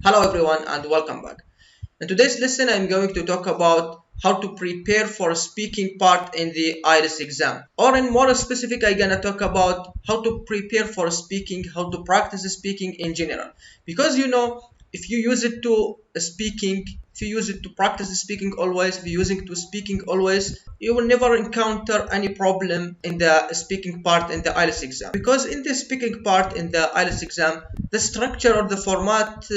Hello everyone and welcome back. In today's lesson I'm going to talk about how to prepare for a speaking part in the IELTS exam. Or in more specific I'm gonna talk about how to prepare for speaking, how to practice speaking in general. Because if you use it to speaking, if you use it to practice speaking always, if you use it to speaking always, you will never encounter any problem in the speaking part in the IELTS exam. Because in the speaking part in the IELTS exam, the structure or the format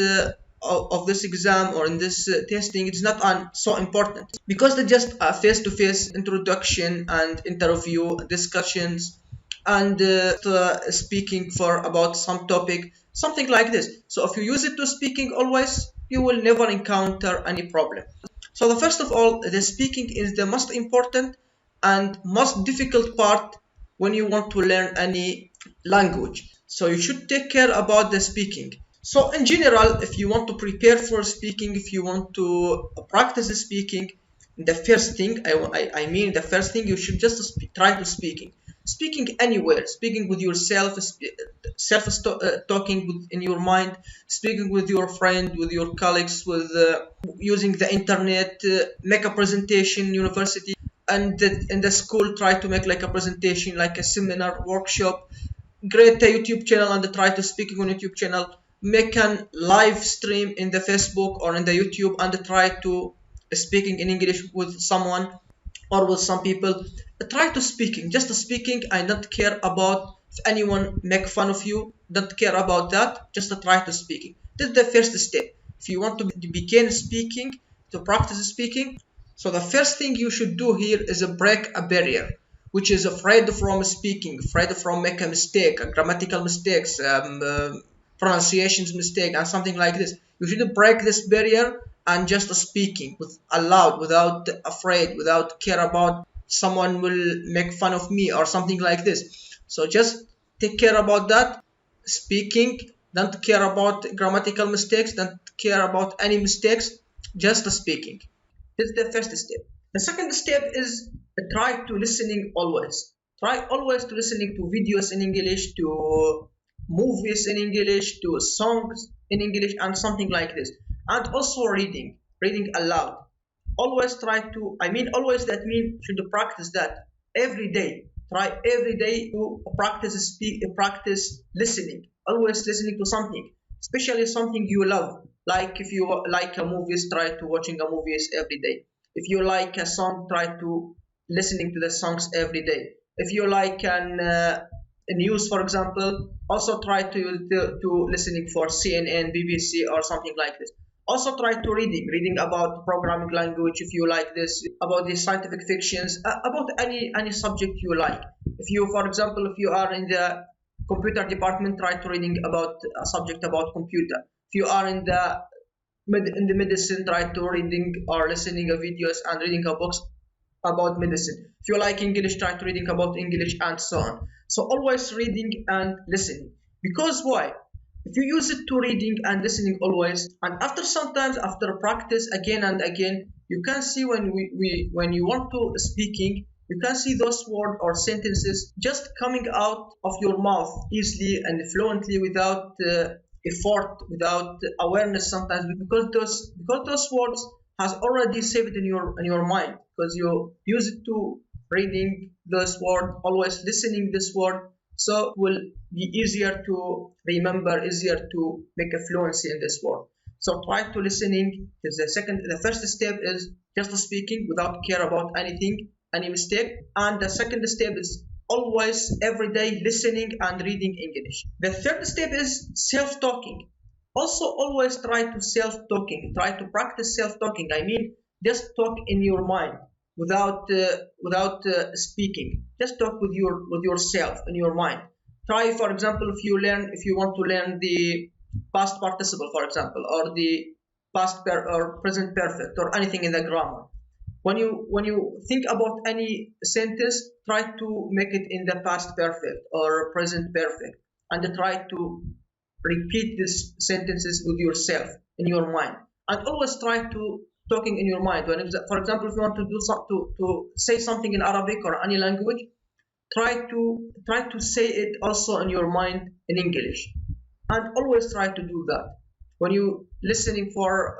of this exam or in this testing, it's not so important because they're just a face-to-face introduction and interview discussions and speaking for about some topic, something like this. So if you use it to speaking always, you will never encounter any problem. So the first of all, the speaking is the most important and most difficult part when you want to learn any language. So you should take care about the speaking. So in general, if you want to prepare for speaking, if you want to practice speaking, the first thing, I mean the first thing, you should just try to speaking anywhere, speaking with yourself, talking in your mind, speaking with your friend, with your colleagues, with using the internet, make a presentation in university, and in the school try to make like a presentation, like a seminar, workshop, create a YouTube channel and try to speaking on YouTube channel, make a live stream in the Facebook or in the YouTube and try to speaking in English with someone or with some people. Try to speaking, just speaking. I don't care about if anyone make fun of you, don't care about that, just try to speaking. This is the first step. If you want to begin speaking, to practice speaking, so the first thing you should do here is break a barrier, which is afraid from speaking, afraid from make a mistake, grammatical mistakes, pronunciations mistake and something like this. You should break this barrier and just speaking with aloud, without afraid, without care about someone will make fun of me or something like this. So just take care about that. Speaking, don't care about grammatical mistakes, don't care about any mistakes, just speaking. This is the first step. The second step is try to listening always. Try always to listening to videos in English, to movies in English, to songs in English and something like this. And also reading aloud. Always try to, always, that means should practice that every day. Try every day to practice listening. Always listening to something, especially something you love. Like if you like a movies, try to watching a movies every day. If you like a song, try to listening to the songs every day. If you like news, for example, also try to listening for CNN, BBC, or something like this. Also try to reading about programming language if you like this, about the scientific fictions, about any subject you like. If you, for example, if you are in the computer department, try to reading about a subject about computer. If you are in the medicine, try to reading or listening a videos and reading a books about medicine. If you like English, try to reading about English and so on. So always reading and listening. Because why? If you use it to reading and listening always, and sometimes after practice again and again, you can see when you want to speaking, you can see those words or sentences just coming out of your mouth easily and fluently without effort, without awareness sometimes, because those words has already saved in your mind, because you use it to reading this word, always listening this word, so it will be easier to remember, easier to make a fluency in this word. So try to listening is the first step is just speaking without care about anything, any mistake. And the second step is always every day listening and reading English. The third step is self-talking. Also always try to self-talking, try to practice self-talking. Just talk in your mind without speaking. Just talk with yourself in your mind. Try, for example, if you want to learn the past participle, for example, or the or present perfect or anything in the grammar. When you think about any sentence, try to make it in the past perfect or present perfect, and try to repeat these sentences with yourself in your mind, and always try to talking in your mind. For example, if you want to do to say something in Arabic or any language, try to say it also in your mind in English, and always try to do that. When you listening for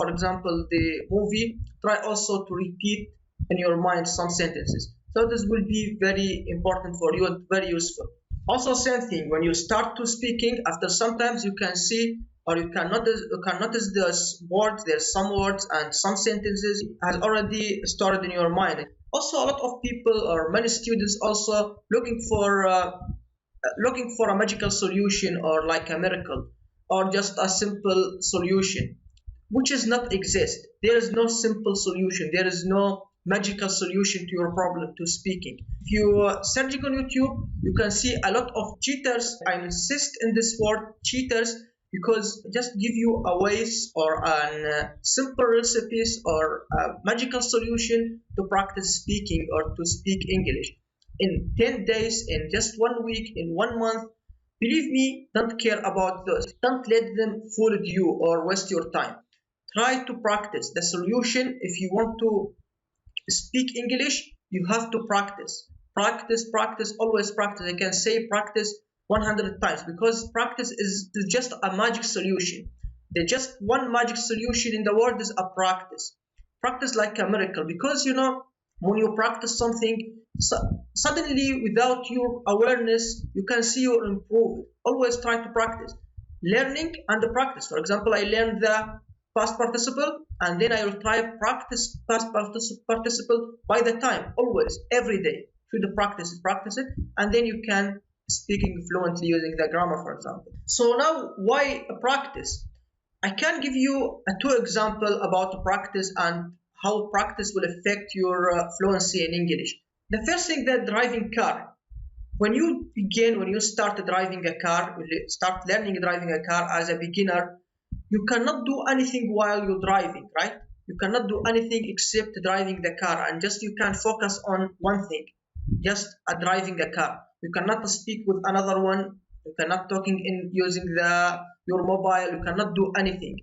example the movie, try also to repeat in your mind some sentences. So this will be very important for you and very useful. Also, same thing when you start to speaking. After sometimes you can see or you can notice there's words, there's some words and some sentences has already started in your mind. Also, a lot of people or many students also looking for a magical solution or like a miracle or just a simple solution which is not exist. There is no simple solution, there is no magical solution to your problem to speaking. If you searching on YouTube, you can see a lot of cheaters. I insist in this word cheaters because just give you a ways or an simple recipes or a magical solution to practice speaking or to speak English in 10 days, in just 1 week, in 1 month. Believe me, don't care about those. Don't let them fool you or waste your time. Try to practice the solution. If you want to speak English, you have to practice. Practice, practice, always practice. I can say practice 100 times because practice is just a magic solution. The just one magic solution in the world is a practice. Practice like a miracle because when you practice something, suddenly without your awareness, you can see you improve. Always try to practice. Learning and the practice. For example, I learned the past participle and then I will try practice past participle by the time, always, every day. Through the practice it, and then you can speaking fluently using the grammar, for example. So now, why practice? I can give you two example about practice and how practice will affect your fluency in English. The first thing, that driving car. When you start driving a car, start learning driving a car as a beginner, you cannot do anything while you're driving, right? You cannot do anything except driving the car, and just you can focus on one thing, just driving a car. You cannot speak with another one. You cannot talking in using your mobile. You cannot do anything.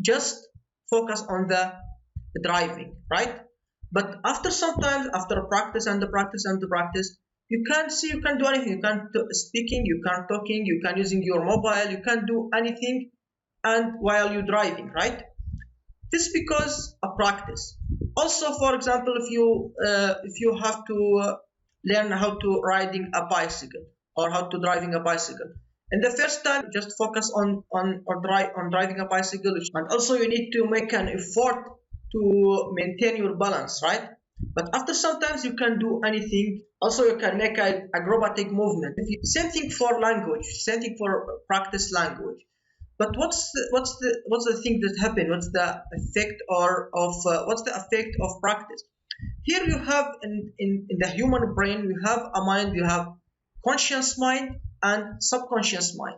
Just focus on the driving, right? But after sometimes, after practice and the practice and the practice, you can see you can do anything. You can speaking, you can talking, you can using your mobile, you can do anything, and while you're driving, right? This is because of practice. Also, for example, if you have to learn how to riding a bicycle or how to driving a bicycle, and the first time just focus on driving a bicycle, and also you need to make an effort to maintain your balance, right? But after sometimes you can do anything. Also, you can make a acrobatic movement. Same thing for language. Same thing for practice language. But what's the thing that happened? What's the effect what's the effect of practice? Here you have in the human brain, you have a mind. You have conscious mind and subconscious mind.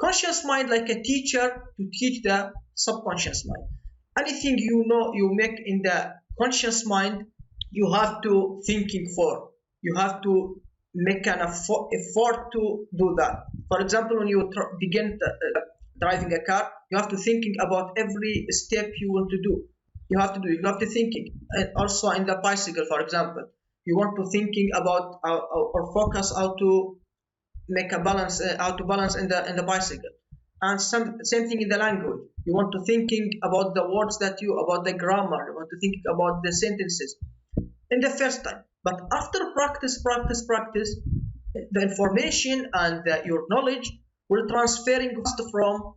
Conscious mind like a teacher to teach the subconscious mind. Anything you make in the conscious mind, you have to thinking for. You have to make an effort to do that. For example, when you begin driving a car, you have to thinking about every step you want to do. You have to thinking. And also in the bicycle, for example, you want to thinking about or focus how to make a balance, how to balance in the bicycle. And same thing in the language. You want to thinking about the words about the grammar. You want to think about the sentences in the first time. But after practice, the information and your knowledge will transferring from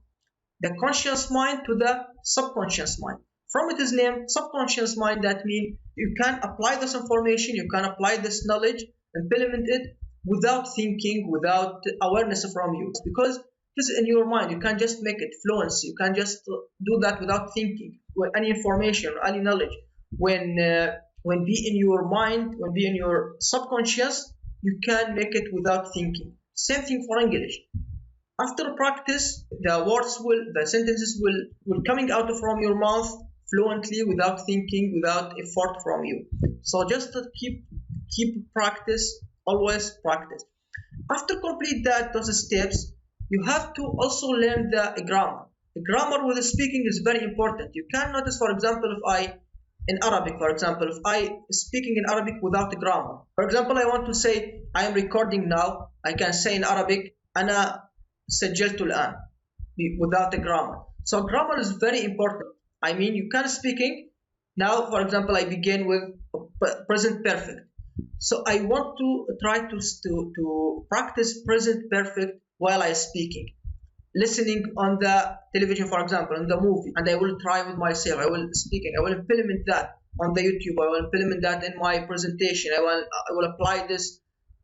the conscious mind to the subconscious mind. From it is named subconscious mind. That means you can apply this information, you can apply this knowledge, implement it without thinking, without awareness from you, because this is in your mind. You can just make it fluency. You can just do that without thinking. Any information, any knowledge, when be in your mind, when be in your subconscious, you can make it without thinking. Same thing for English. After practice, the sentences will coming out from your mouth fluently without thinking, without effort from you. So just to keep practice, always practice. After complete those steps, you have to also learn the grammar. The grammar with the speaking is very important. You can notice, for example, in Arabic, for example, if I speaking in Arabic without the grammar. For example, I want to say I am recording now. I can say in Arabic, أنا سجلت الآن. without a grammar. So grammar is very important. I mean, you can speaking now. For example, I begin with present perfect. So I want to try to practice present perfect while I speaking, listening on the television, for example, in the movie, and I will try with myself. I will speaking. I will implement that on the YouTube. I will implement that in my presentation. I will apply this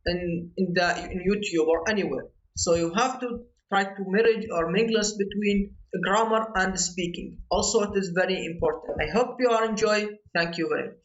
in YouTube or anywhere. So you have to try to marriage or mingle between grammar and speaking. Also, it is very important. I hope you are enjoy. Thank you very much.